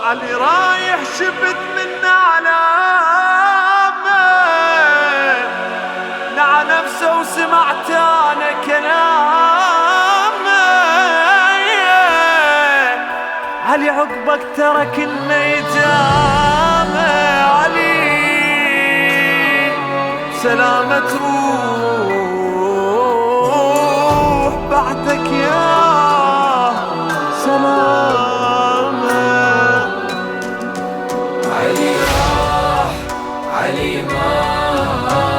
علي رايح شفت من علامه، نعى نفسه وسمعت انا كلامه. علي عقبك ترك النيتامه، علي سلامة روح بعدك يا سلامة. علي راح علي مات،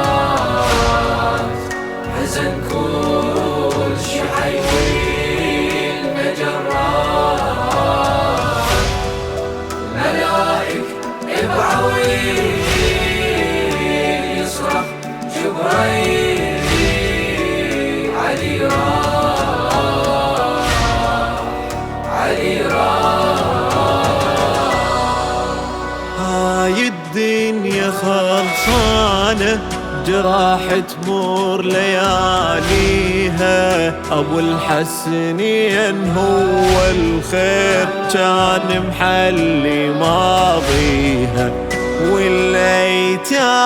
حزن كل شي حيويلنا جراح، ملايك بعويل يصرخ جبريل. علي راح علي راح. هاي الدنيا خلصانة، جراح تمر لياليها. ابو الحسنين هو الخير كان محلي ماضيها، والايتام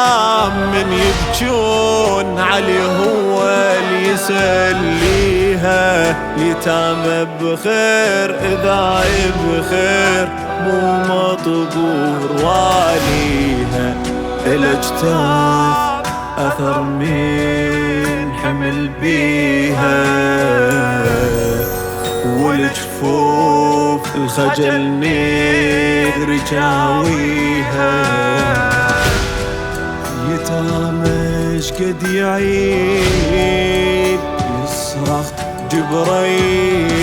من يبجون علي هو اللي يسليها. يتامى بخير اذا بخير مو مطبور واليها. الاجتاف اثر من حمل بيها، والجفوف الخجل نذر جاويها. يتامى شقد يعيد يصرخ جبريل.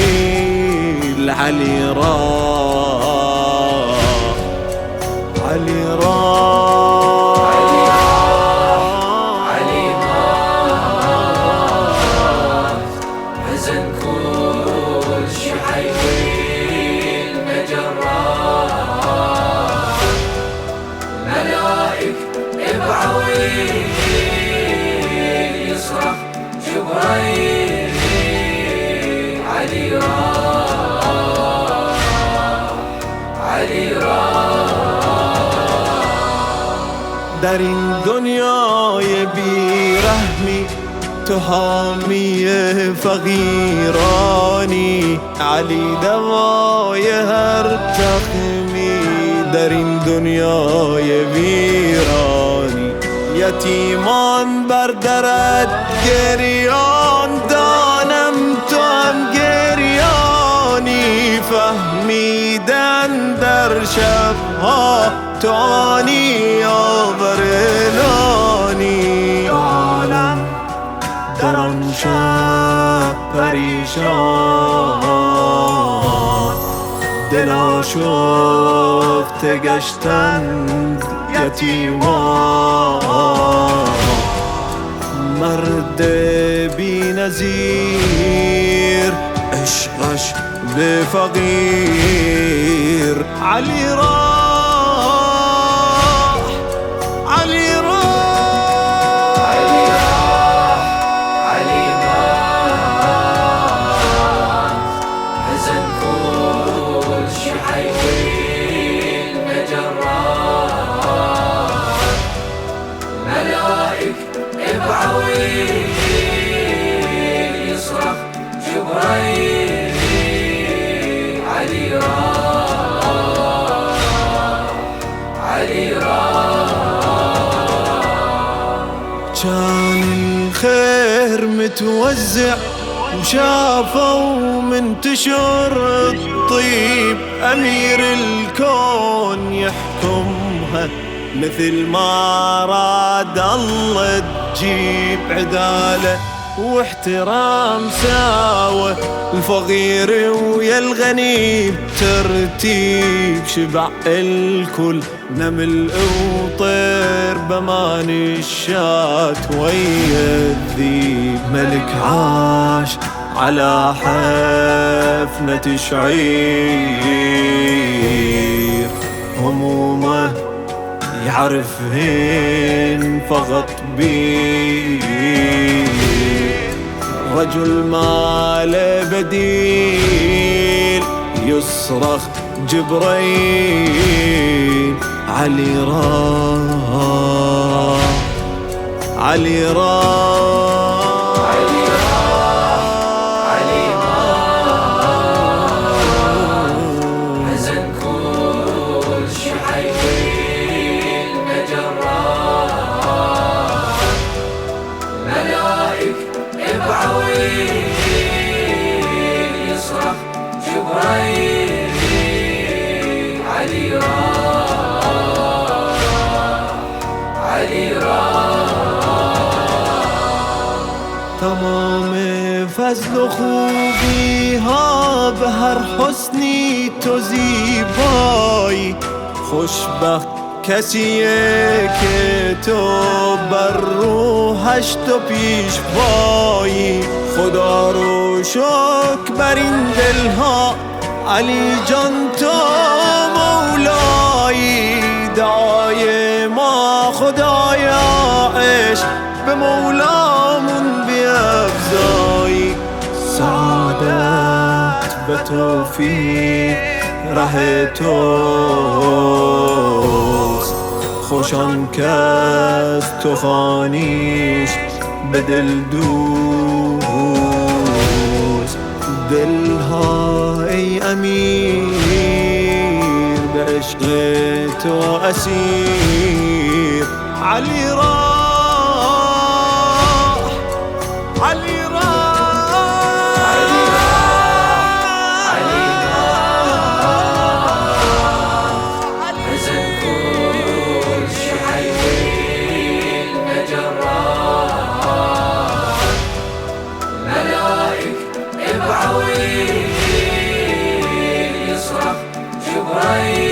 علي راح علي راح علي مات، حزن كل شي حيويلنا جراح، ملايك بعويل يصرخ جبريل. علي راح علي راح. دارين دنيا يبي رحمي تهامي فغيراني. علي دوايا هرتخمي دارين دنيا يبيراني. يتيمان بردرت قريان دانم توم قرياني. فهمي دندر شبها تاني يضرناني. عالم درن شب پریشان، دلا شفت گشتند یتیمان. مرد بی نظیر عشقش به فقیر. علي راح علي راح علي راح علي مات، حزن كل شي حيويلنا جراح، ملايك بعويل يصرخ جبريل. علي راح علي راح. كان الخير متوزع وشافوا منتشر الطيب. أمير الكون يحكمها مثل ما راد الله، تجيب عدالة واحترام ساوى. الفقير ويا الغني بترتيب، شبع الكل نمل وطير بمان الشات ويا الذيب. ملك عاش على حفنة شعير، همومه يعرفهن فقط بيه. رجل ما له بديل يصرخ جبريل علي راح علي راح علي راح حزن كل شي حيويلنا جراح ملايك بعويل يصرخ جبريل علي راح علي راح تمام فضل و خوبی ها به هر حسنی تو زیبایی خوشبخت کسیه که تو بر روحش تو پیشوایی خدا رو شکر بر این دلها علی جان تو مولایی دعای ما خدایا عشق به مولامون بیفزایی سعادت و توفیق ره توست خوشان که از تو خوانیش به دل دوست دلها ای امیر به عشق تو اسیر علی راح علی يصرخ جبريل